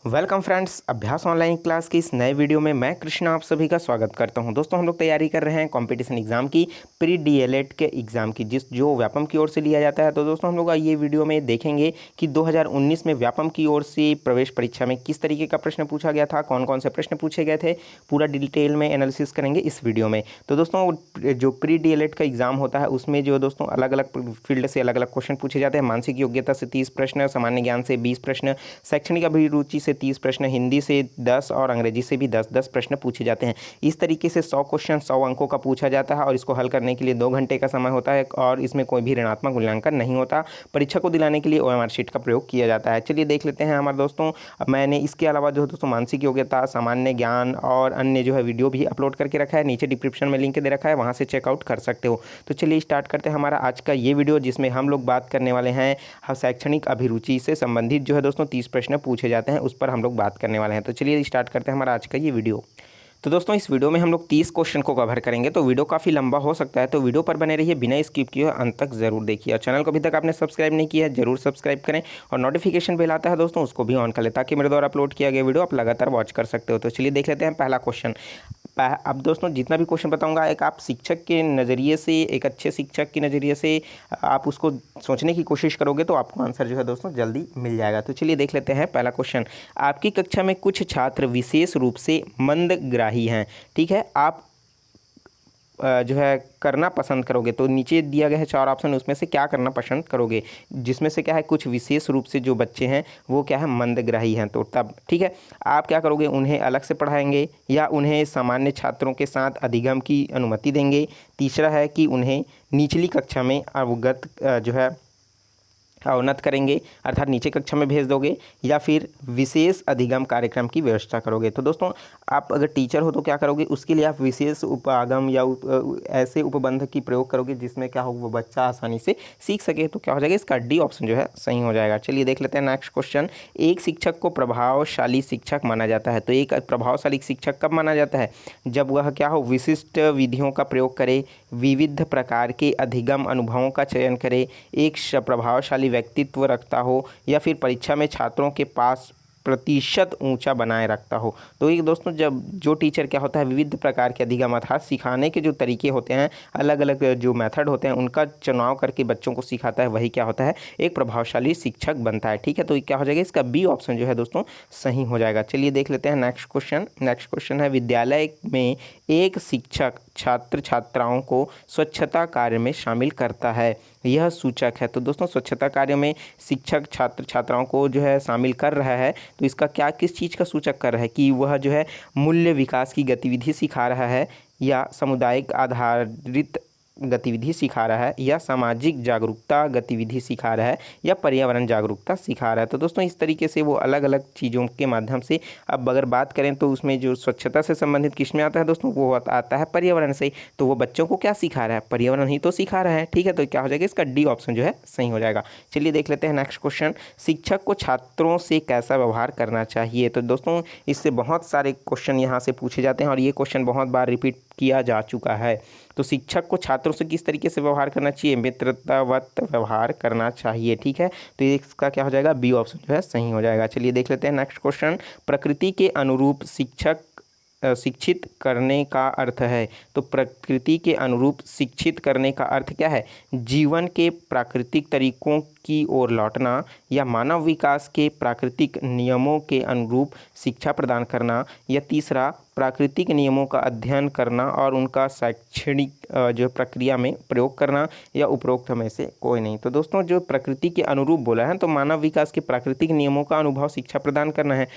Welcome friends, अभ्यास online class की इस नए वीडियो में मैं कृष्णा आप सभी का स्वागत करता हूं। दोस्तों, हम लोग तैयारी कर रहे हैं कंपटीशन एग्जाम की, प्री डीएलएड के एग्जाम की, जो व्यापम की ओर से लिया जाता है। तो दोस्तों, हम लोग ये वीडियो में देखेंगे कि 2019 में व्यापम की ओर से प्रवेश परीक्षा में किस तरीके का प्रश्न पूछा गया था, कौन कौन से प्रश्न पूछे गए थे, पूरा डिटेल में एनालिसिस करेंगे इस वीडियो में। तो दोस्तों, जो प्री डीएलएड का एग्जाम होता है उसमें जो दोस्तों अलग अलग फील्ड से अलग अलग क्वेश्चन पूछे जाते हैं। मानसिक योग्यता से 30 प्रश्न, सामान्य ज्ञान से 20 प्रश्न, शैक्षणिक अभिरुचि से 30 प्रश्न, हिंदी से 10 और अंग्रेजी से भी 10-10 प्रश्न पूछे जाते हैं। इस तरीके से 100 क्वेश्चन 100 अंकों का पूछा जाता है और इसको हल करने के लिए 2 घंटे का समय होता है और इसमें कोई भी ऋणात्मक मूल्यांकन नहीं होता। परीक्षा को दिलाने के लिए ओएमआर शीट का प्रयोग किया जाता है। चलिए देख लेते हैं हमारे दोस्तों। मैंने इसके अलावा जो है दोस्तों मानसिक योग्यता, सामान्य ज्ञान और अन्य जो है वीडियो भी अपलोड करके रखा है, नीचे डिस्क्रिप्शन में लिंक दे रखा है, वहाँ से चेकआउट कर सकते हो। तो चलिए स्टार्ट करते हैं हमारा आज का ये वीडियो, जिसमें हम लोग बात करने वाले हैं शैक्षणिक अभिरुचि से संबंधित जो है दोस्तों 30 प्रश्न पूछे जाते हैं, उस पर हम लोग बात करने वाले हैं। तो चलिए स्टार्ट करते हैं हमारा आज का ये वीडियो। तो दोस्तों, इस वीडियो में हम लोग 30 क्वेश्चन को कवर करेंगे, तो वीडियो काफ़ी लंबा हो सकता है, तो वीडियो पर बने रहिए, बिना स्किप किए अंत तक जरूर देखिए। और चैनल को अभी तक आपने सब्सक्राइब नहीं किया है, जरूर सब्सक्राइब करें और नोटिफिकेशन बेल आता है दोस्तों, उसको भी ऑन कर लें ताकि मेरे द्वारा अपलोड किया गया वीडियो आप लगातार वॉच कर सकते हो। तो चलिए देख लेते हैं पहला क्वेश्चन। अब दोस्तों, जितना भी क्वेश्चन बताऊंगा, एक आप शिक्षक के नज़रिए से, एक अच्छे शिक्षक के नज़रिए से आप उसको सोचने की कोशिश करोगे तो आपको आंसर जो है दोस्तों जल्दी मिल जाएगा। तो चलिए देख लेते हैं पहला क्वेश्चन। आपकी कक्षा में कुछ छात्र विशेष रूप से मंदग्राही हैं, ठीक है। आप जो है करना पसंद करोगे, तो नीचे दिया गया है 4 ऑप्शन, उसमें से क्या करना पसंद करोगे, जिसमें से क्या है कुछ विशेष रूप से जो बच्चे हैं वो क्या है मंदग्राही हैं। तो तब ठीक है, आप क्या करोगे, उन्हें अलग से पढ़ाएंगे या उन्हें सामान्य छात्रों के साथ अधिगम की अनुमति देंगे। तीसरा है कि उन्हें निचली कक्षा में अवगत जो है अवनत करेंगे, अर्थात नीचे कक्षा में भेज दोगे, या फिर विशेष अधिगम कार्यक्रम की व्यवस्था करोगे। तो दोस्तों, आप अगर टीचर हो तो क्या करोगे, उसके लिए आप विशेष उपागम या ऐसे उपबंध की प्रयोग करोगे जिसमें क्या हो वो बच्चा आसानी से सीख सके। तो क्या हो जाएगा, इसका डी ऑप्शन जो है सही हो जाएगा। चलिए देख लेते हैं नेक्स्ट क्वेश्चन। एक शिक्षक को प्रभावशाली शिक्षक माना जाता है। तो एक प्रभावशाली शिक्षक कब माना जाता है, जब वह क्या हो विशिष्ट विधियों का प्रयोग करे, विविध प्रकार के अधिगम अनुभवों का चयन करे, एक प्रभावशाली व्यक्तित्व रखता हो, या फिर परीक्षा में छात्रों के पास प्रतिशत ऊंचा बनाए रखता हो। तो ये दोस्तों, जब जो टीचर क्या होता है विविध प्रकार के अधिगम अर्थात सिखाने के जो तरीके होते हैं, अलग अलग जो मेथड होते हैं, उनका चुनाव करके बच्चों को सिखाता है, वही क्या होता है एक प्रभावशाली शिक्षक बनता है। ठीक है, तो ये क्या हो जाएगा, इसका बी ऑप्शन जो है दोस्तों सही हो जाएगा। चलिए देख लेते हैं नेक्स्ट क्वेश्चन। नेक्स्ट क्वेश्चन है, विद्यालय में एक शिक्षक छात्र छात्राओं को स्वच्छता कार्य में शामिल करता है, यह सूचक है। तो दोस्तों, स्वच्छता कार्य में शिक्षक छात्र छात्राओं को जो है शामिल कर रहा है, तो इसका क्या किस चीज़ का सूचक कर रहा है, कि वह जो है मूल्य विकास की गतिविधि सिखा रहा है, या सामुदायिक आधारित गतिविधि सिखा रहा है, या सामाजिक जागरूकता गतिविधि सिखा रहा है, या पर्यावरण जागरूकता सिखा रहा है। तो दोस्तों, इस तरीके से वो अलग अलग चीज़ों के माध्यम से, अब अगर बात करें तो उसमें जो स्वच्छता से संबंधित किस में आता है दोस्तों, वो आता है पर्यावरण से। तो वो बच्चों को क्या सिखा रहा है, पर्यावरण ही तो सिखा रहा है। ठीक है, तो क्या हो जाएगा, इसका डी ऑप्शन जो है सही हो जाएगा। चलिए देख लेते हैं नेक्स्ट क्वेश्चन। शिक्षक को छात्रों से कैसा व्यवहार करना चाहिए। तो दोस्तों, इससे बहुत सारे क्वेश्चन यहाँ से पूछे जाते हैं और ये क्वेश्चन बहुत बार रिपीट किया जा चुका है। तो शिक्षक को छात्रों से किस तरीके से व्यवहार करना चाहिए, मित्रतावत व्यवहार करना चाहिए। ठीक है, तो इसका क्या हो जाएगा, बी ऑप्शन जो है सही हो जाएगा। चलिए देख लेते हैं नेक्स्ट क्वेश्चन। प्रकृति के अनुरूप शिक्षित करने का अर्थ है। तो प्रकृति के अनुरूप शिक्षित करने का अर्थ क्या है, जीवन के प्राकृतिक तरीकों की ओर लौटना, या मानव विकास के प्राकृतिक नियमों के अनुरूप शिक्षा प्रदान करना, या तीसरा प्राकृतिक नियमों का अध्ययन करना और उनका शैक्षणिक जो प्रक्रिया में प्रयोग करना, या उपरोक्त में से कोई नहीं। तो दोस्तों, जो प्रकृति के अनुरूप बोला है, तो मानव विकास के प्राकृतिक नियमों का अनुभव शिक्षा प्रदान करना है।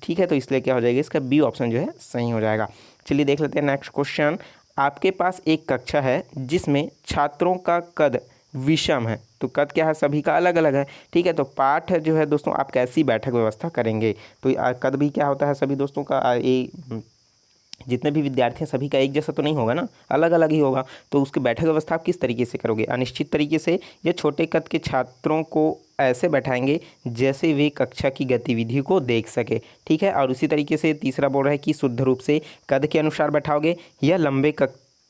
ठीक है, तो इसलिए क्या हो जाएगा, इसका बी ऑप्शन जो है सही हो जाएगा। चलिए देख लेते हैं नेक्स्ट क्वेश्चन। आपके पास एक कक्षा है जिसमें छात्रों का कद विषम है। तो कद क्या है, सभी का अलग अलग है। ठीक है, तो पाठ जो है दोस्तों आप कैसी बैठक व्यवस्था करेंगे। तो कद भी क्या होता है सभी दोस्तों का, जितने भी विद्यार्थी हैं सभी का एक जैसा तो नहीं होगा ना, अलग अलग ही होगा। तो उसकी बैठक व्यवस्था आप किस तरीके से करोगे, अनिश्चित तरीके से, या छोटे कद के छात्रों को ऐसे बैठाएंगे जैसे वे कक्षा की गतिविधि को देख सके। ठीक है, और उसी तरीके से तीसरा बोल रहा है कि शुद्ध रूप से कद के अनुसार बैठाओगे, या लंबे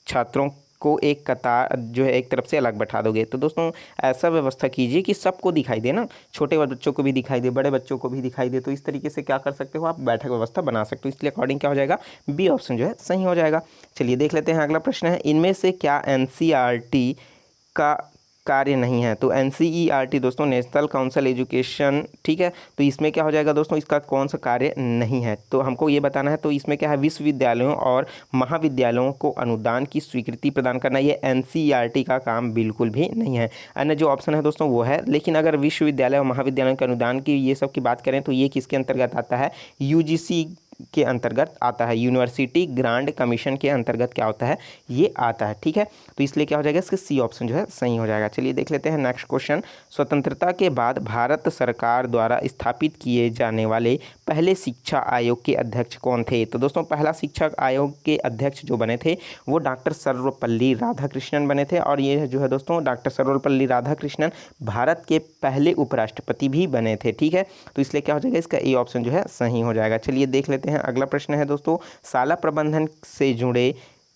छात्रों को एक कतार जो है एक तरफ से अलग बैठा दोगे। तो दोस्तों ऐसा व्यवस्था कीजिए कि सबको दिखाई दे ना, छोटे बच्चों को भी दिखाई दे, बड़े बच्चों को भी दिखाई दे। तो इस तरीके से क्या कर सकते हो, आप बैठक व्यवस्था बना सकते हो। इसलिए अकॉर्डिंग क्या हो जाएगा, बी ऑप्शन जो है सही हो जाएगा। चलिए देख लेते हैं अगला प्रश्न है, इनमें से क्या एनसीईआरटी का कार्य नहीं है। तो एनसीईआरटी दोस्तों नेशनल काउंसिल एजुकेशन, ठीक है। तो इसमें क्या हो जाएगा दोस्तों, इसका कौन सा कार्य नहीं है, तो हमको ये बताना है। तो इसमें क्या है, विश्वविद्यालयों और महाविद्यालयों को अनुदान की स्वीकृति प्रदान करना, ये एनसीईआरटी का काम बिल्कुल भी नहीं है। अन्य जो ऑप्शन है दोस्तों वो है। लेकिन अगर विश्वविद्यालय और महाविद्यालयों के अनुदान की ये सब की बात करें तो ये किसके अंतर्गत आता है, यूजीसी के अंतर्गत आता है, यूनिवर्सिटी ग्रांट कमीशन के अंतर्गत क्या होता है, ये आता है, ठीक है। तो इसलिए क्या हो जाएगा, इसका सी ऑप्शन जो है सही हो जाएगा। चलिए देख लेते हैं नेक्स्ट क्वेश्चन, स्वतंत्रता के बाद भारत सरकार द्वारा स्थापित किए जाने वाले पहले शिक्षा आयोग के अध्यक्ष कौन थे। तो दोस्तों पहला शिक्षा आयोग के अध्यक्ष जो बने थे वो डॉक्टर सर्वपल्ली राधाकृष्णन बने थे। और ये जो है दोस्तों डॉक्टर सर्वपल्ली राधाकृष्णन भारत के पहले उपराष्ट्रपति भी बने थे, ठीक है। तो इसलिए क्या हो जाएगा, इसका ए ऑप्शन जो है सही हो जाएगा। चलिए देख लेते हैं अगला प्रश्न है दोस्तों, शाला प्रबंधन से जुड़े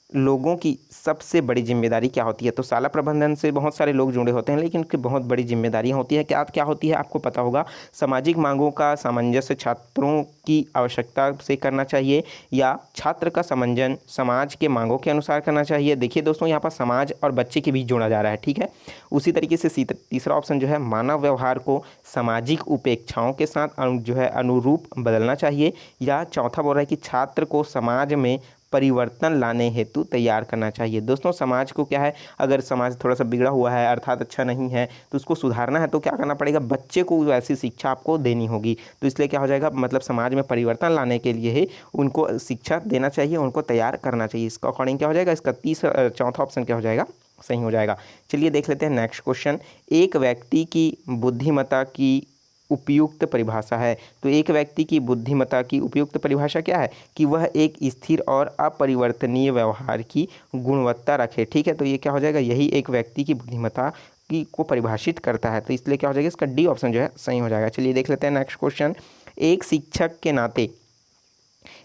लोगों की सबसे बड़ी जिम्मेदारी क्या होती है। तो शाला प्रबंधन से बहुत सारे लोग जुड़े होते हैं, लेकिन उनकी बहुत बड़ी जिम्मेदारियां होती है। क्या क्या होती है आपको पता होगा, सामाजिक मांगों का सामंजस्य छात्रों की आवश्यकता से करना चाहिए, या छात्र का समंजन समाज के मांगों के अनुसार करना चाहिए। देखिए दोस्तों यहाँ पर समाज और बच्चे के बीच जोड़ा जा रहा है, ठीक है। उसी तरीके से तीसरा ऑप्शन जो है, मानव व्यवहार को सामाजिक उपेक्षाओं के साथ जो है अनुरूप बदलना चाहिए, या चौथा बोल रहा है कि छात्र को समाज में परिवर्तन लाने हेतु तैयार करना चाहिए। दोस्तों समाज को क्या है, अगर समाज थोड़ा सा बिगड़ा हुआ है अर्थात अच्छा नहीं है तो उसको सुधारना है, तो क्या करना पड़ेगा, बच्चे को ऐसी शिक्षा आपको देनी होगी। तो इसलिए क्या हो जाएगा, मतलब समाज में परिवर्तन लाने के लिए ही उनको शिक्षा देना चाहिए, उनको तैयार करना चाहिए। इसका अकॉर्डिंग क्या हो जाएगा, इसका चौथा ऑप्शन क्या हो जाएगा, सही हो जाएगा। चलिए देख लेते हैं नेक्स्ट क्वेश्चन, एक व्यक्ति की बुद्धिमत्ता की उपयुक्त परिभाषा है। तो एक व्यक्ति की बुद्धिमत्ता की उपयुक्त परिभाषा क्या है, कि वह एक स्थिर और अपरिवर्तनीय व्यवहार की गुणवत्ता रखे, ठीक है। तो ये क्या हो जाएगा, यही एक व्यक्ति की बुद्धिमत्ता की को परिभाषित करता है। तो इसलिए क्या हो जाएगा, इसका डी ऑप्शन जो है सही हो जाएगा। चलिए देख लेते हैं नेक्स्ट क्वेश्चन, एक शिक्षक के नाते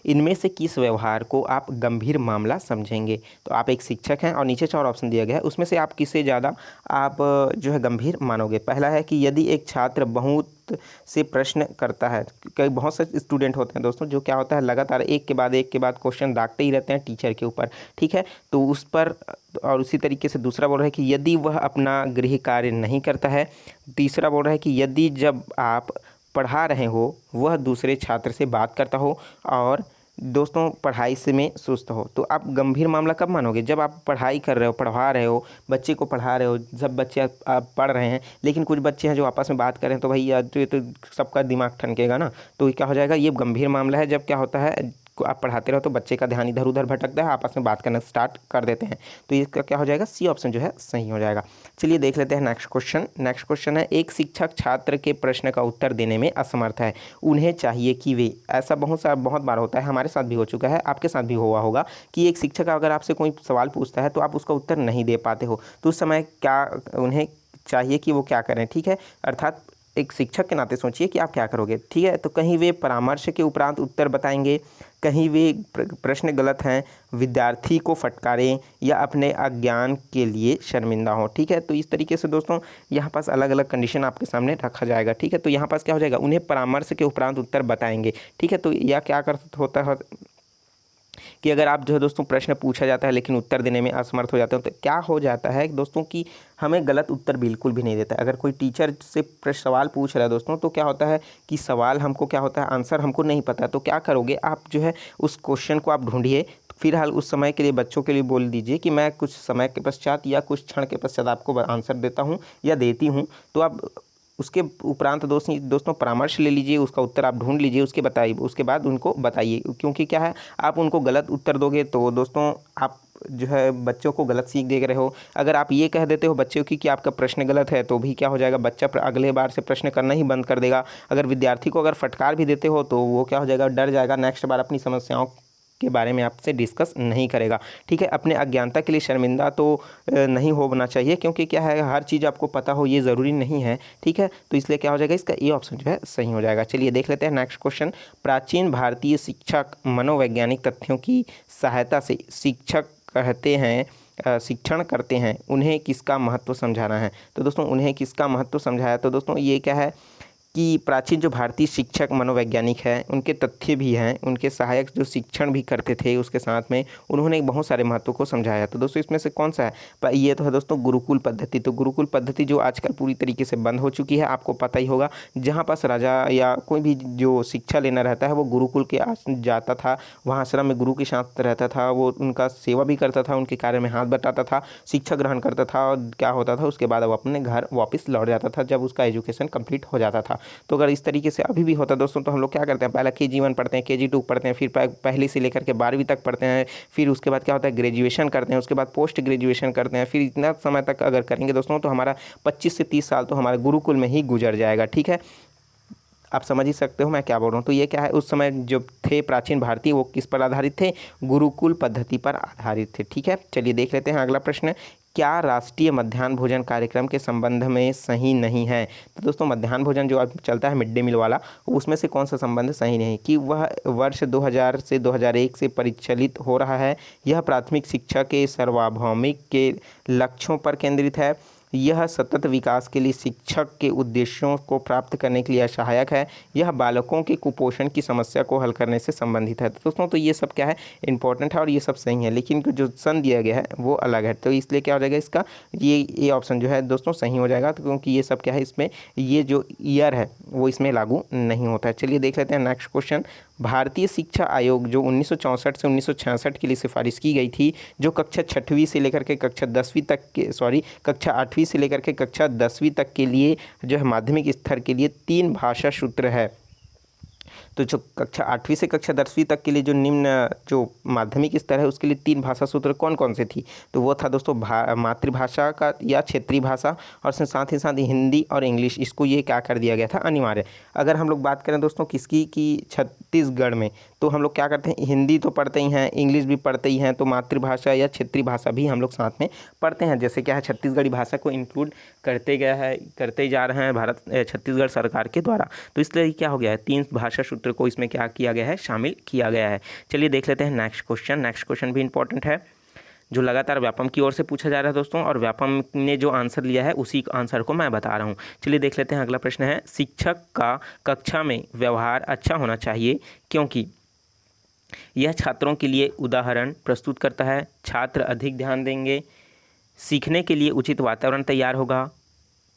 इनमें से किस व्यवहार को आप गंभीर मामला समझेंगे। तो आप एक शिक्षक हैं और नीचे 4 ऑप्शन दिया गया है, उसमें से आप किसे ज़्यादा आप जो है गंभीर मानोगे। पहला है कि यदि एक छात्र बहुत से प्रश्न करता है, कई बहुत से स्टूडेंट होते हैं दोस्तों जो क्या होता है लगातार एक के बाद क्वेश्चन दागते ही रहते हैं टीचर के ऊपर, ठीक है। तो उस पर, और उसी तरीके से दूसरा बोल रहा है कि यदि वह अपना गृह कार्य नहीं करता है। तीसरा बोल रहा है कि यदि जब आप पढ़ा रहे हो वह दूसरे छात्र से बात करता हो, और दोस्तों पढ़ाई से में सुस्त हो। तो आप गंभीर मामला कब मानोगे, जब आप पढ़ाई कर रहे हो, पढ़वा रहे हो, बच्चे को पढ़ा रहे हो, सब बच्चे आप पढ़ रहे हैं, लेकिन कुछ बच्चे हैं जो आपस में बात कर रहे हैं, तो भैया तो ये तो सबका दिमाग ठनकेगा ना। तो क्या हो जाएगा, ये गंभीर मामला है जब क्या होता है, आप पढ़ाते रहो तो बच्चे का ध्यान इधर उधर भटकता है, आपस में बात करना स्टार्ट कर देते हैं। तो इसका क्या हो जाएगा, सी ऑप्शन जो है सही हो जाएगा। चलिए देख लेते हैं नेक्स्ट क्वेश्चन। नेक्स्ट क्वेश्चन है, एक शिक्षक छात्र के प्रश्न का उत्तर देने में असमर्थ है, उन्हें चाहिए कि वे, ऐसा बहुत बार होता है, हमारे साथ भी हो चुका है, आपके साथ भी हुआ होगा, कि एक शिक्षक अगर आपसे कोई सवाल पूछता है तो आप उसका उत्तर नहीं दे पाते हो, तो उस समय क्या उन्हें चाहिए कि वो क्या करें, ठीक है। अर्थात एक शिक्षक के नाते सोचिए कि आप क्या करोगे, ठीक है। तो कहीं वे परामर्श के उपरांत उत्तर बताएंगे, कहीं वे प्रश्न गलत हैं विद्यार्थी को फटकारें, या अपने अज्ञान के लिए शर्मिंदा हो, ठीक है। तो इस तरीके से दोस्तों यहाँ पास अलग अलग कंडीशन आपके सामने रखा जाएगा, ठीक है। तो यहाँ पास क्या हो जाएगा, उन्हें परामर्श के उपरांत उत्तर बताएंगे, ठीक है। तो यह क्या कर होता है कि अगर आप जो है दोस्तों प्रश्न पूछा जाता है लेकिन उत्तर देने में असमर्थ हो जाते हो, तो क्या हो जाता है दोस्तों कि हमें गलत उत्तर बिल्कुल भी नहीं देता है। अगर कोई टीचर से सवाल पूछ रहा है दोस्तों, तो क्या होता है कि सवाल हमको क्या होता है, आंसर हमको नहीं पता, तो क्या करोगे आप जो है उस क्वेश्चन को आप ढूंढिए, फिलहाल उस समय के लिए बच्चों के लिए बोल दीजिए कि मैं कुछ समय के पश्चात या कुछ क्षण के पश्चात आपको आंसर देता हूँ या देती हूँ। तो आप उसके उपरांत दोस्तों परामर्श ले लीजिए, उसका उत्तर आप ढूंढ लीजिए, उसके बाद उनको बताइए। क्योंकि क्या है, आप उनको गलत उत्तर दोगे तो दोस्तों आप जो है बच्चों को गलत सीख दे रहे हो। अगर आप ये कह देते हो बच्चों की कि आपका प्रश्न गलत है, तो भी क्या हो जाएगा, बच्चा अगले बार से प्रश्न करना ही बंद कर देगा। अगर विद्यार्थी को अगर फटकार भी देते हो तो वो क्या हो जाएगा, डर जाएगा, नेक्स्ट बार अपनी समस्याओं के बारे में आपसे डिस्कस नहीं करेगा, ठीक है। अपने अज्ञानता के लिए शर्मिंदा तो नहीं होना चाहिए, क्योंकि क्या है हर चीज़ आपको पता हो ये ज़रूरी नहीं है, ठीक है। तो इसलिए क्या हो जाएगा, इसका ये ऑप्शन जो है सही हो जाएगा। चलिए देख लेते हैं नेक्स्ट क्वेश्चन। प्राचीन भारतीय शिक्षक मनोवैज्ञानिक तथ्यों की सहायता से शिक्षक कहते हैं शिक्षण करते हैं उन्हें किसका महत्व समझाना है। तो दोस्तों उन्हें किसका महत्व समझाया, तो दोस्तों ये क्या है कि प्राचीन जो भारतीय शिक्षक मनोवैज्ञानिक हैं उनके तथ्य भी हैं, उनके सहायक जो शिक्षण भी करते थे उसके साथ में उन्होंने बहुत सारे महत्व को समझाया। तो दोस्तों इसमें से कौन सा है, ये तो है दोस्तों गुरुकुल पद्धति। तो गुरुकुल पद्धति जो आजकल पूरी तरीके से बंद हो चुकी है, आपको पता ही होगा। जहाँ पास राजा या कोई भी जो शिक्षा लेना रहता है वो गुरुकुल के जाता था, वहाँ आश्रम में गुरु के साथ रहता था, वो उनका सेवा भी करता था, उनके कार्य में हाथ बटाता था, शिक्षा ग्रहण करता था और क्या होता था उसके बाद वो अपने घर वापस लौट जाता था जब उसका एजुकेशन कंप्लीट हो जाता था। तो अगर इस तरीके से अभी भी होता दोस्तों तो हम लोग क्या करते हैं, पहला KG 1 पढ़ते हैं, KG 2 पढ़ते हैं, फिर पहली से लेकर के 12वीं तक पढ़ते हैं, फिर उसके बाद क्या होता है ग्रेजुएशन करते हैं, उसके बाद पोस्ट ग्रेजुएशन करते हैं। फिर इतना समय तक अगर करेंगे दोस्तों तो हमारा 25 से 30 साल तो हमारे गुरुकुल में ही गुजर जाएगा। ठीक है, आप समझ ही सकते हो मैं क्या बोल रहा हूँ। तो ये क्या है, उस समय जो थे प्राचीन भारतीय वो किस पर आधारित थे, गुरुकुल पद्धति पर आधारित थे। ठीक है, चलिए देख लेते हैं अगला प्रश्न। क्या राष्ट्रीय मध्याह्न भोजन कार्यक्रम के संबंध में सही नहीं है। तो दोस्तों मध्याह्न भोजन जो अब चलता है मिड डे मील वाला, उसमें से कौन सा संबंध सही नहीं कि वह वर्ष 2000 से 2001 से परिचालित हो रहा है, यह प्राथमिक शिक्षा के सार्वभौमिक के लक्ष्यों पर केंद्रित है, यह सतत विकास के लिए शिक्षक के उद्देश्यों को प्राप्त करने के लिए सहायक है, यह बालकों के कुपोषण की समस्या को हल करने से संबंधित है। तो दोस्तों तो ये सब क्या है इंपॉर्टेंट है और ये सब सही है, लेकिन जो सन दिया गया है वो अलग है। तो इसलिए क्या हो जाएगा इसका, ये ऑप्शन जो है दोस्तों सही हो जाएगा। तो क्योंकि ये सब क्या है इसमें ये जो ईयर है वो इसमें लागू नहीं होता है। चलिए देख लेते हैं नेक्स्ट क्वेश्चन। भारतीय शिक्षा आयोग जो 1964 से 1966 के लिए सिफारिश की गई थी, जो कक्षा 6वीं से लेकर के कक्षा 10वीं तक के कक्षा 8वीं से लेकर के कक्षा 10वीं तक के लिए जो है माध्यमिक स्तर के लिए 3 भाषा सूत्र है। तो जो कक्षा 8वीं से कक्षा 10वीं तक के लिए जो निम्न जो माध्यमिक स्तर है उसके लिए 3 भाषा सूत्र कौन कौन से थी, तो वो था दोस्तों मातृभाषा का या क्षेत्रीय भाषा, और साथ ही साथ हिंदी और इंग्लिश, इसको ये क्या कर दिया गया था अनिवार्य। अगर हम लोग बात करें दोस्तों किसकी कि छत्तीसगढ़ में, तो हम लोग क्या करते हैं हिंदी तो पढ़ते ही हैं, इंग्लिश भी पढ़ते ही हैं, तो मातृभाषा या क्षेत्रीय भाषा भी हम लोग साथ में पढ़ते हैं। जैसे क्या है छत्तीसगढ़ी भाषा को इंक्लूड करते ही जा रहे हैं भारत छत्तीसगढ़ सरकार के द्वारा। तो इसलिए क्या हो गया है 3 भाषा सूत्र को इसमें क्या किया गया है, शामिल किया गया है। चलिए देख लेते हैं नेक्स्ट क्वेश्चन। नेक्स्ट क्वेश्चन भी इंपॉर्टेंट है, जो लगातार व्यापम की ओर से पूछा जा रहा है दोस्तों, और व्यापम ने जो आंसर लिया है उसी आंसर को मैं बता रहा हूँ। चलिए देख लेते हैं अगला प्रश्न है, शिक्षक का कक्षा में व्यवहार अच्छा होना चाहिए क्योंकि यह छात्रों के लिए उदाहरण प्रस्तुत करता है, छात्र अधिक ध्यान देंगे, सीखने के लिए उचित वातावरण तैयार होगा,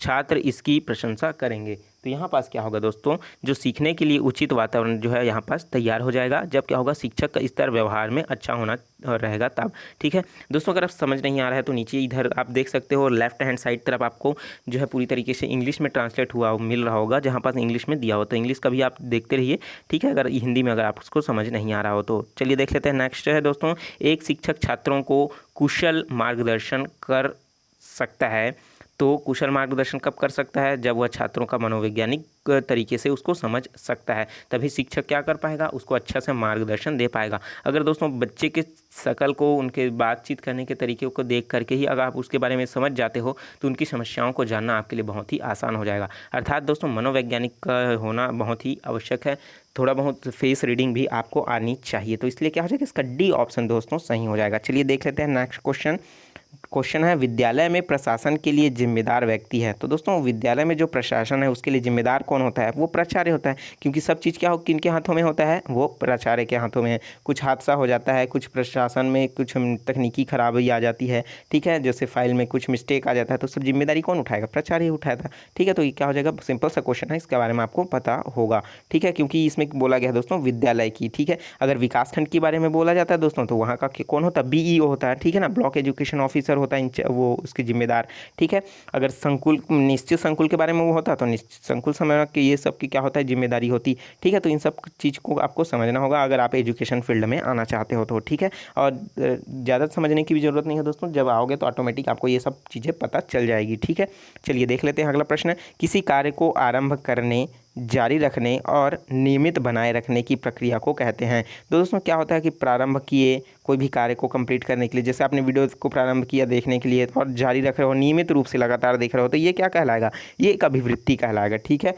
छात्र इसकी प्रशंसा करेंगे। तो यहाँ पास क्या होगा दोस्तों, जो सीखने के लिए उचित वातावरण जो है यहाँ पास तैयार हो जाएगा जब क्या होगा शिक्षक का स्तर व्यवहार में अच्छा होना रहेगा तब। ठीक है दोस्तों, अगर आप समझ नहीं आ रहा है तो नीचे इधर आप देख सकते हो लेफ्ट हैंड साइड तरफ आपको जो है पूरी तरीके से इंग्लिश में ट्रांसलेट हुआ मिल रहा होगा, जहाँ पास इंग्लिश में दिया हो तो इंग्लिश का भी आप देखते रहिए। ठीक है, अगर हिंदी में अगर आप उसको समझ नहीं आ रहा हो तो। चलिए देख लेते हैं नेक्स्ट है दोस्तों, एक शिक्षक छात्रों को कुशल मार्गदर्शन कर सकता है। तो कुशल मार्गदर्शन कब कर सकता है, जब वह छात्रों का मनोवैज्ञानिक तरीके से उसको समझ सकता है, तभी शिक्षक क्या कर पाएगा, उसको अच्छा से मार्गदर्शन दे पाएगा। अगर दोस्तों बच्चे के शकल को, उनके बातचीत करने के तरीके को देख करके ही अगर आप उसके बारे में समझ जाते हो तो उनकी समस्याओं को जानना आपके लिए बहुत ही आसान हो जाएगा। अर्थात दोस्तों मनोवैज्ञानिक का होना बहुत ही आवश्यक है, थोड़ा बहुत फेस रीडिंग भी आपको आनी चाहिए। तो इसलिए क्या हो जाएगा, इसका डी ऑप्शन दोस्तों सही हो जाएगा। चलिए देख लेते हैं नेक्स्ट क्वेश्चन है, विद्यालय में प्रशासन के लिए जिम्मेदार व्यक्ति है। तो दोस्तों विद्यालय में जो प्रशासन है उसके लिए जिम्मेदार कौन होता है, वो प्राचार्य होता है, क्योंकि सब चीज़ क्या हो किनके हाथों में होता है, वो प्राचार्य के हाथों में है। कुछ हादसा हो जाता है, कुछ प्रशासन में कुछ तकनीकी खराबी आ जाती है, ठीक है, जैसे फाइल में कुछ मिस्टेक आ जाता है तो सब जिम्मेदारी कौन उठाएगा, प्राचार्य उठाएगा। ठीक है, तो ये क्या हो जाएगा, सिंपल सा क्वेश्चन है, इसके बारे में आपको पता होगा। ठीक है, क्योंकि इसमें बोला गया दोस्तों विद्यालय की। ठीक है, अगर विकासखंड के बारे में बोला जाता है दोस्तों तो वहाँ का कौन होता है, BEO होता है। ठीक है ना, ब्लॉक एजुकेशन ऑफिसर होता है वो उसके जिम्मेदार। ठीक है, अगर संकुल निश्चित संकुल के बारे में वो होता है तो निश्चित संकुल समय के ये सब की क्या होता है जिम्मेदारी होती। ठीक है, तो इन सब चीज़ को आपको समझना होगा अगर आप एजुकेशन फील्ड में आना चाहते हो तो। ठीक है, और ज़्यादा समझने की भी ज़रूरत नहीं है दोस्तों, जब आओगे तो ऑटोमेटिक आपको ये सब चीज़ें पता चल जाएगी। ठीक है, चलिए देख लेते हैं अगला प्रश्न है, किसी कार्य को आरंभ करने, जारी रखने और नियमित बनाए रखने की प्रक्रिया को कहते हैं। तो दोस्तों क्या होता है कि प्रारंभ किए कोई भी कार्य को कंप्लीट करने के लिए, जैसे आपने वीडियो को प्रारंभ किया देखने के लिए और जारी रख रहे हो, नियमित रूप से लगातार देख रहे हो, तो ये क्या कहलाएगा, ये एक अभिवृत्ति कहलाएगा। ठीक है,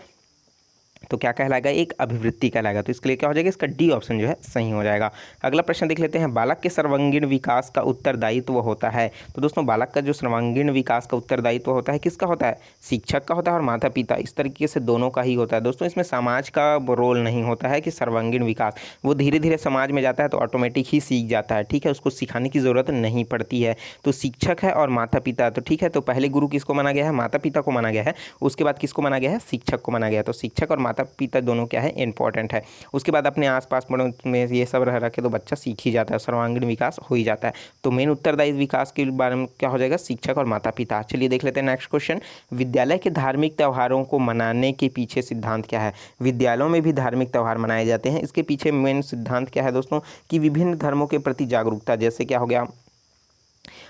तो क्या कहलाएगा, एक अभिवृत्ति कहलाएगा। तो इसके लिए क्या हो जाएगा, इसका डी ऑप्शन जो है सही हो जाएगा। अगला प्रश्न देख लेते हैं, बालक के सर्वांगीण विकास का उत्तरदायित्व होता है। तो दोस्तों बालक का जो सर्वांगीण विकास का उत्तरदायित्व होता है किसका होता है, शिक्षक का होता है और माता पिता, इस तरीके से दोनों का ही होता है। दोस्तों इसमें समाज का रोल नहीं होता है कि सर्वांगीण विकास, वो धीरे धीरे समाज में जाता है तो ऑटोमेटिक ही सीख जाता है, ठीक है, उसको सिखाने की ज़रूरत नहीं पड़ती है। तो शिक्षक है और माता पिता, तो ठीक है, तो पहले गुरु किसको माना गया है, माता पिता को माना गया है, उसके बाद किसको माना गया है, शिक्षक को माना गया है। तो शिक्षक और माता पिता दोनों क्या है, इंपॉर्टेंट है। उसके बाद अपने आसपास बड़ों में ये सब रह रखे तो बच्चा सीख ही जाता है, सर्वांगीण विकास हो ही जाता है। तो मेन उत्तरदायी विकास के बारे में क्या हो जाएगा, शिक्षक और माता पिता। चलिए देख लेते हैं नेक्स्ट क्वेश्चन, विद्यालय के धार्मिक त्योहारों को मनाने के पीछे सिद्धांत क्या है। विद्यालयों में भी धार्मिक त्यौहार मनाए जाते हैं, इसके पीछे मेन सिद्धांत क्या है दोस्तों, कि विभिन्न धर्मों के प्रति जागरूकता, जैसे क्या हो गया,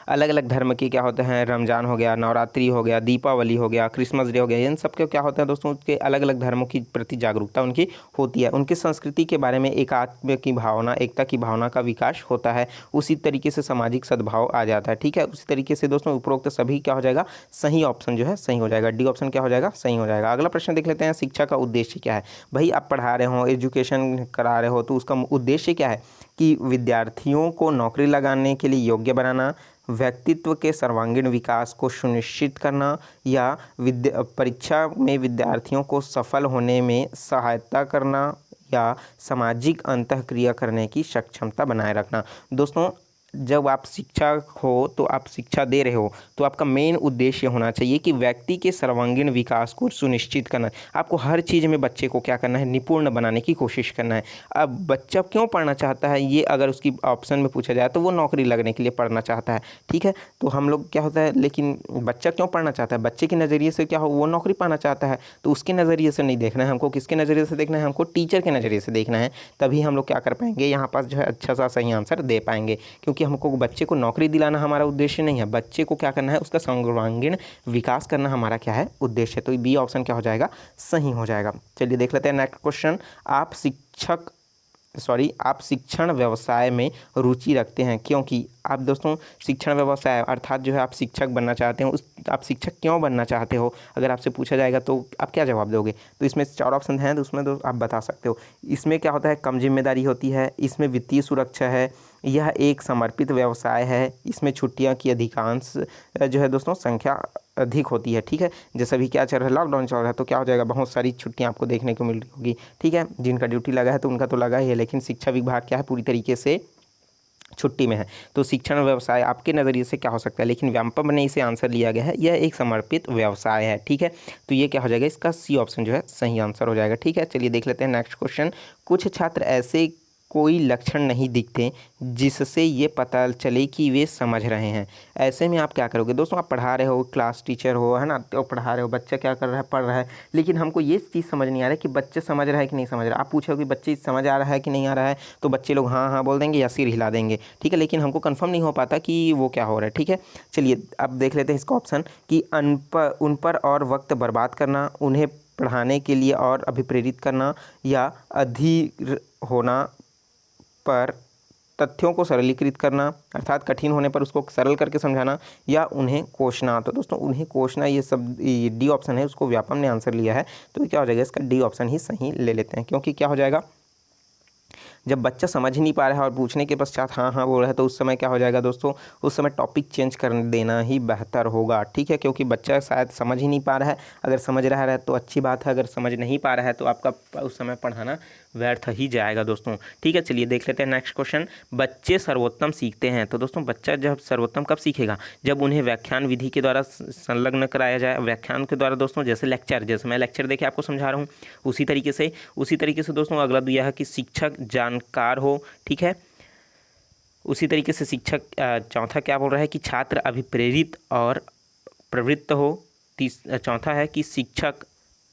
अलग अलग धर्म के क्या होते हैं, रमजान हो गया, नवरात्रि हो गया, दीपावली हो गया, क्रिसमस डे हो गया, इन सब के क्या होता है दोस्तों, उसके अलग अलग धर्मों की प्रति जागरूकता उनकी होती है, उनकी संस्कृति के बारे में एकात्म की भावना, एकता की भावना का विकास होता है, उसी तरीके से सामाजिक सद्भाव आ जाता है, ठीक है। उसी तरीके से दोस्तों उपरोक्त सभी क्या हो जाएगा, सही ऑप्शन जो है सही हो जाएगा, डी ऑप्शन क्या हो जाएगा, सही हो जाएगा। अगला प्रश्न देख लेते हैं, शिक्षा का उद्देश्य क्या है। भाई आप पढ़ा रहे हो, एजुकेशन करा रहे हो, तो उसका उद्देश्य क्या है कि विद्यार्थियों को नौकरी लगाने के लिए योग्य बनाना, व्यक्तित्व के सर्वांगीण विकास को सुनिश्चित करना, या परीक्षा में विद्यार्थियों को सफल होने में सहायता करना, या सामाजिक अंतःक्रिया करने की सक्षमता बनाए रखना। दोस्तों जब आप शिक्षक हो तो आप शिक्षा दे रहे हो तो आपका मेन उद्देश्य होना चाहिए कि व्यक्ति के सर्वांगीण विकास को सुनिश्चित करना। आपको हर चीज़ में बच्चे को क्या करना है, निपुण बनाने की कोशिश करना है। अब बच्चा क्यों पढ़ना चाहता है, ये अगर उसकी ऑप्शन में पूछा जाए तो वो नौकरी लगने के लिए पढ़ना चाहता है, ठीक है। तो हम लोग क्या होता है, लेकिन बच्चा क्यों पढ़ना चाहता है, बच्चे के नज़रिए से क्या हो, वो नौकरी पाना चाहता है, तो उसके नज़रिए से नहीं देखना है हमको, किसके नज़रिए से देखना है, हमको टीचर के नज़रिए से देखना है। तभी हम लोग क्या कर पाएंगे, यहाँ पास जो है अच्छा सा सही आंसर दे पाएंगे, क्योंकि हमको बच्चे को नौकरी दिलाना हमारा उद्देश्य नहीं है, बच्चे को क्या करना है, उसका सर्वांगीण विकास करना हमारा क्या है, उद्देश्य। तो बी ऑप्शन क्या हो जाएगा, सही हो जाएगा। चलिए देख लेते हैं नेक्स्ट क्वेश्चन, आप शिक्षण व्यवसाय में रुचि रखते हैं क्योंकि। आप दोस्तों शिक्षण व्यवसाय अर्थात जो है आप शिक्षक बनना चाहते हो, आप शिक्षक क्यों बनना चाहते हो, अगर आपसे पूछा जाएगा तो आप क्या जवाब दोगे। तो इसमें 4 ऑप्शन हैं, तो उसमें आप बता सकते हो। इसमें क्या होता है, कम जिम्मेदारी होती है, इसमें वित्तीय सुरक्षा है, यह एक समर्पित व्यवसाय है, इसमें छुट्टियां की अधिकांश जो है दोस्तों संख्या अधिक होती है, ठीक है। जैसे अभी क्या चल रहा है, लॉकडाउन चल रहा है, तो क्या हो जाएगा, बहुत सारी छुट्टियां आपको देखने को मिल रही होगी, ठीक है। जिनका ड्यूटी लगा है तो उनका तो लगा ही है, लेकिन शिक्षा विभाग क्या है, पूरी तरीके से छुट्टी में है। तो शिक्षण व्यवसाय आपके नज़रिए से क्या हो सकता है, लेकिन व्यापम ने इसे आंसर लिया गया है, यह एक समर्पित व्यवसाय है, ठीक है। तो ये क्या हो जाएगा, इसका सी ऑप्शन जो है सही आंसर हो जाएगा, ठीक है। चलिए देख लेते हैं नेक्स्ट क्वेश्चन, कुछ छात्र ऐसे कोई लक्षण नहीं दिखते जिससे ये पता चले कि वे समझ रहे हैं। ऐसे में आप क्या करोगे दोस्तों, आप पढ़ा रहे हो, क्लास टीचर हो, है ना, तो पढ़ा रहे हो, बच्चा क्या कर रहा है, पढ़ रहा है, लेकिन हमको ये चीज़ समझ नहीं आ रहा है कि बच्चे समझ रहा है कि नहीं समझ रहा है। आप पूछोगे बच्चे समझ आ रहा है कि नहीं आ रहा है, तो बच्चे लोग हाँ हाँ बोल देंगे या सिर हिला देंगे, ठीक है, लेकिन हमको कन्फर्म नहीं हो पाता कि वो क्या हो रहा है, ठीक है। चलिए अब देख लेते हैं इसका ऑप्शन कि उन पर और वक्त बर्बाद करना, उन्हें पढ़ाने के लिए और अभिप्रेरित करना, या अधीर होना पर तथ्यों को सरलीकृत करना, अर्थात कठिन होने पर उसको सरल करके समझाना, या उन्हें कोसना। तो दोस्तों उन्हें कोसना ये सब डी ऑप्शन है, उसको व्यापम ने आंसर लिया है, तो क्या हो जाएगा, इसका डी ऑप्शन ही सही ले लेते हैं, क्योंकि क्या हो जाएगा, जब बच्चा समझ ही नहीं पा रहा है और पूछने के पश्चात हाँ हाँ बोल रहा है, तो उस समय क्या हो जाएगा दोस्तों, उस समय टॉपिक चेंज कर देना ही बेहतर होगा, ठीक है। क्योंकि बच्चा शायद समझ ही नहीं पा रहा है, अगर समझ रहा है तो अच्छी बात है, अगर समझ नहीं पा रहा है तो आपका उस समय पढ़ाना व्यर्थ ही जाएगा दोस्तों, ठीक है। चलिए देख लेते हैं नेक्स्ट क्वेश्चन, बच्चे सर्वोत्तम सीखते हैं। तो दोस्तों बच्चा जब सर्वोत्तम कब सीखेगा, जब उन्हें व्याख्यान विधि के द्वारा संलग्न कराया जाए, व्याख्यान के द्वारा दोस्तों, जैसे जैसे मैं लेक्चर देके आपको समझा रहा हूँ, उसी तरीके से दोस्तों अगला दिया है कि शिक्षक जानकार हो, ठीक है। उसी तरीके से शिक्षक चौथा क्या बोल रहा है कि छात्र अभिप्रेरित और प्रवृत्त हो, चौथा है कि शिक्षक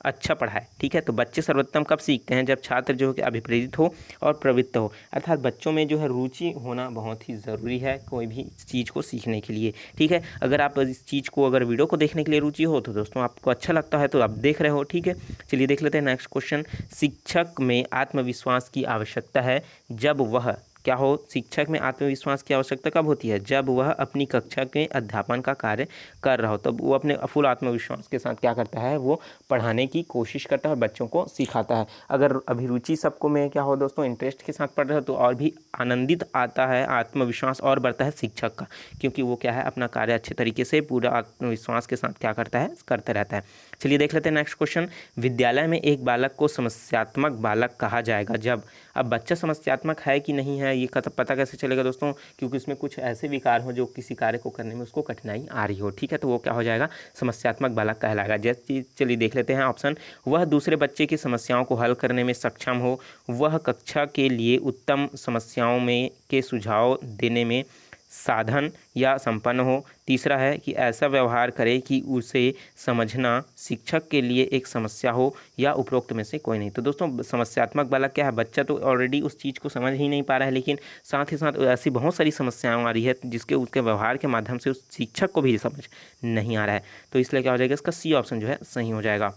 अच्छा पढ़ाए, ठीक है। तो बच्चे सर्वोत्तम कब सीखते हैं, जब छात्र जो है कि अभिप्रेरित हो और प्रवृत्त हो, अर्थात बच्चों में जो है रुचि होना बहुत ही ज़रूरी है कोई भी चीज़ को सीखने के लिए, ठीक है। अगर आप इस चीज़ को, अगर वीडियो को देखने के लिए रुचि हो तो दोस्तों आपको अच्छा लगता है तो आप देख रहे हो, ठीक है। चलिए देख लेते हैं नेक्स्ट क्वेश्चन, शिक्षक में आत्मविश्वास की आवश्यकता है जब वह क्या हो, शिक्षक में आत्मविश्वास की आवश्यकता कब होती है? जब वह अपनी कक्षा के अध्यापन का कार्य कर रहा हो, तब वो अपने फुल आत्मविश्वास के साथ क्या करता है, वो पढ़ाने की कोशिश करता है और बच्चों को सिखाता है। अगर अभिरुचि सबको में क्या हो दोस्तों, इंटरेस्ट के साथ पढ़ रहे हो तो और भी आनंदित आता है, आत्मविश्वास और बढ़ता है शिक्षक का, क्योंकि वो क्या है, अपना कार्य अच्छे तरीके से पूरा आत्मविश्वास के साथ क्या करता है, करते रहता है। चलिए देख लेते हैं नेक्स्ट क्वेश्चन। विद्यालय में एक बालक को समस्यात्मक बालक कहा जाएगा जब, अब बच्चा समस्यात्मक है कि नहीं है ये पता कैसे चलेगा दोस्तों, क्योंकि उसमें कुछ ऐसे विकार हो जो किसी कार्य को करने में उसको कठिनाई आ रही हो, ठीक है, तो वो क्या हो जाएगा, समस्यात्मक बालक कहलाएगा। जैसे चलिए देख लेते हैं ऑप्शन, वह दूसरे बच्चे की समस्याओं को हल करने में सक्षम हो, वह कक्षा के लिए उत्तम समस्याओं में के सुझाव देने में साधन या संपन्न हो, तीसरा है कि ऐसा व्यवहार करे कि उसे समझना शिक्षक के लिए एक समस्या हो, या उपरोक्त में से कोई नहीं। तो दोस्तों समस्यात्मक बालक क्या है, बच्चा तो ऑलरेडी उस चीज़ को समझ ही नहीं पा रहा है, लेकिन साथ ही साथ ऐसी बहुत सारी समस्याएं आ रही है जिसके उसके व्यवहार के माध्यम से उस शिक्षक को भी समझ नहीं आ रहा है, तो इसलिए क्या हो जाएगा, इसका सी ऑप्शन जो है सही हो जाएगा।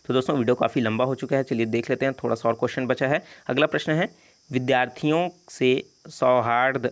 तो दोस्तों वीडियो काफ़ी लंबा हो चुका है, चलिए देख लेते हैं, थोड़ा सा और क्वेश्चन बचा है। अगला प्रश्न है, विद्यार्थियों से सौहार्द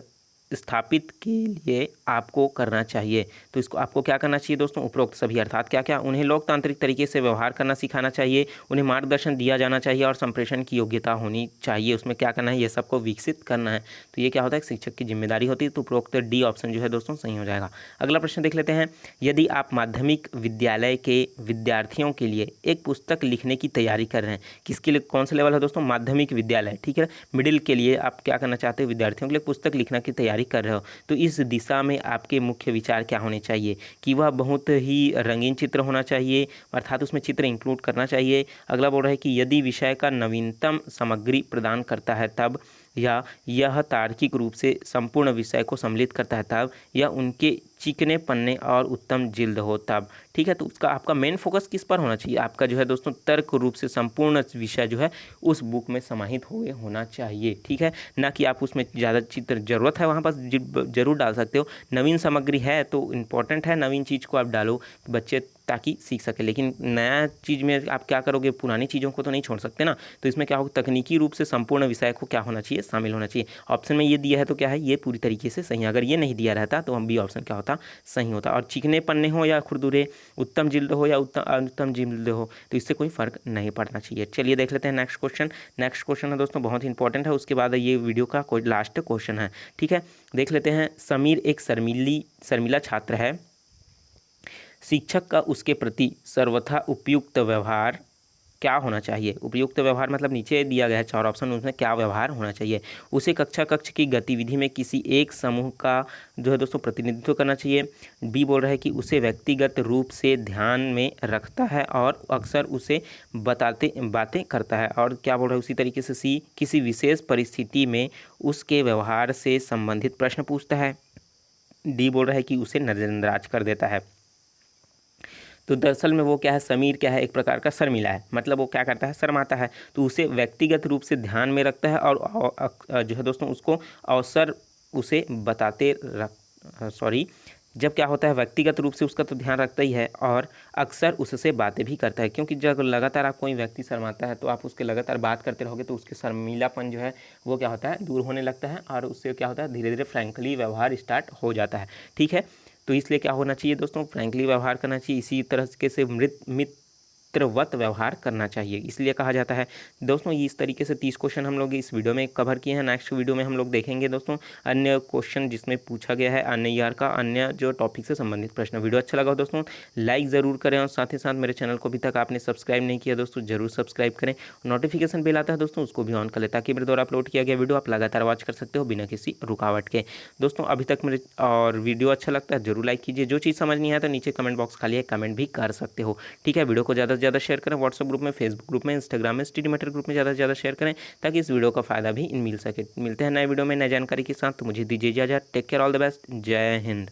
स्थापित के लिए आपको करना चाहिए, तो इसको आपको क्या करना चाहिए दोस्तों, उपरोक्त सभी अर्थात क्या क्या, उन्हें लोकतांत्रिक तरीके से व्यवहार करना सिखाना चाहिए, उन्हें मार्गदर्शन दिया जाना चाहिए और संप्रेषण की योग्यता होनी चाहिए, उसमें क्या करना है, ये सबको विकसित करना है, तो ये क्या होता है, शिक्षक की जिम्मेदारी होती है, तो उपरोक्त डी ऑप्शन जो है दोस्तों सही हो जाएगा। अगला प्रश्न देख लेते हैं, यदि आप माध्यमिक विद्यालय के विद्यार्थियों के लिए एक पुस्तक लिखने की तैयारी कर रहे हैं, किसके लिए, कौन सा लेवल है दोस्तों, माध्यमिक विद्यालय, ठीक है, मिडिल के लिए आप क्या करना चाहते हो, विद्यार्थियों के लिए पुस्तक लिखने की तैयारी कर रहे हो, तो इस दिशा में आपके मुख्य विचार क्या होने चाहिए, कि वह बहुत ही रंगीन चित्र होना चाहिए, अर्थात उसमें चित्र इंक्लूड करना चाहिए। अगला बोल रहा है कि यदि विषय का नवीनतम सामग्री प्रदान करता है तब, या यह तार्किक रूप से संपूर्ण विषय को सम्मिलित करता है तब, या उनके चिकने पन्ने और उत्तम जिल्द हो तब, ठीक है, तो उसका आपका मेन फोकस किस पर होना चाहिए, आपका जो है दोस्तों तर्क रूप से संपूर्ण विषय जो है उस बुक में समाहित हुए होना चाहिए, ठीक है, ना कि आप उसमें ज़्यादा चित्र ज़रूरत है वहाँ पर जरूर डाल सकते हो, नवीन सामग्री है तो इम्पोर्टेंट है, नवीन चीज़ को आप डालो बच्चे ताकि सीख सके, लेकिन नया चीज़ में आप क्या करोगे, पुरानी चीज़ों को तो नहीं छोड़ सकते ना, तो इसमें क्या होगा, तकनीकी रूप से संपूर्ण विषय को क्या होना चाहिए, शामिल होना चाहिए। ऑप्शन में ये दिया है तो क्या है, ये पूरी तरीके से सही है, अगर ये नहीं दिया रहता तो हम बी ऑप्शन क्या होता, सही होता। और चिकने पन्ने हो या खुरदुरे, उत्तम जिल्द हो या उत्तम जिल्द हो, तो इससे कोई फर्क नहीं पड़ना चाहिए। चलिए देख लेते हैं नेक्स्ट क्वेश्चन। नेक्स्ट क्वेश्चन है दोस्तों बहुत इंपॉर्टेंट है, उसके बाद ये वीडियो का कोई लास्ट क्वेश्चन है, ठीक है, देख लेते हैं। समीर एक शर्मीला छात्र है, शिक्षक का उसके प्रति सर्वथा उपयुक्त व्यवहार क्या होना चाहिए, उपयुक्त व्यवहार मतलब नीचे दिया गया है 4 ऑप्शन, उसमें क्या व्यवहार होना चाहिए, उसे कक्ष की गतिविधि में किसी एक समूह का जो है दोस्तों प्रतिनिधित्व करना चाहिए, बी बोल रहा है कि उसे व्यक्तिगत रूप से ध्यान में रखता है और अक्सर उसे बातें करता है, और क्या बोल रहा है उसी तरीके से सी, किसी विशेष परिस्थिति में उसके व्यवहार से संबंधित प्रश्न पूछता है, डी बोल रहा है कि उसे नजरअंदाज कर देता है। तो दरअसल में वो क्या है, समीर क्या है, एक प्रकार का शर्मिला है, मतलब वो क्या करता है, शर्माता है, तो उसे व्यक्तिगत रूप से ध्यान में रखता है और जो है दोस्तों उसको अवसर उसे बताते जब क्या होता है, व्यक्तिगत रूप से उसका तो ध्यान रखता ही है और अक्सर उससे बातें भी करता है, क्योंकि जब लगातार आप कोई व्यक्ति शर्माता है तो आप उसके लगातार बात करते रहोगे तो उसके शर्मीलापन जो है वो क्या होता है, दूर होने लगता है, और उससे क्या होता है, धीरे धीरे फ्रैंकली व्यवहार स्टार्ट हो जाता है, ठीक है, तो इसलिए क्या होना चाहिए दोस्तों, फ्रैंकली व्यवहार करना चाहिए, इसी तरह से मित्रवत व्यवहार करना चाहिए, इसलिए कहा जाता है। दोस्तों ये इस तरीके से 30 क्वेश्चन हम लोग इस वीडियो में कवर किए हैं। नेक्स्ट वीडियो में हम लोग देखेंगे दोस्तों अन्य क्वेश्चन जिसमें पूछा गया है अन्य ईयर का अन्य जो टॉपिक से संबंधित प्रश्न। वीडियो अच्छा लगा हो दोस्तों लाइक ज़रूर करें, और साथ ही साथ मेरे चैनल को अभी तक आपने सब्सक्राइब नहीं किया दोस्तों जरूर सब्सक्राइब करें, नोटिफिकेशन बिल आता है दोस्तों उसको भी ऑन कर लें ताकि मेरे द्वारा अपलोड किया गया वीडियो आप लगातार वॉच कर सकते हो बिना किसी रुकावट के। दोस्तों अभी तक मेरे और वीडियो अच्छा लगता है जरूर लाइक कीजिए, जो चीज़ समझ नहीं आया तो नीचे कमेंट बॉक्स खाली है, कमेंट भी कर सकते हो, ठीक है। वीडियो को ज़्यादा से ज़्यादा शेयर करें, व्हाट्सएप ग्रुप में, फेसबुक ग्रुप में, इंस्टाग्राम में, स्टडी मैटर ग्रुप में ज़्यादा से ज़्यादा शेयर करें ताकि इस वीडियो का फायदा भी मिल सके। मिलते हैं नए वीडियो में नए जानकारी के साथ, तो मुझे दीजिए इजाज़त, take care, all the best, जय हिंद।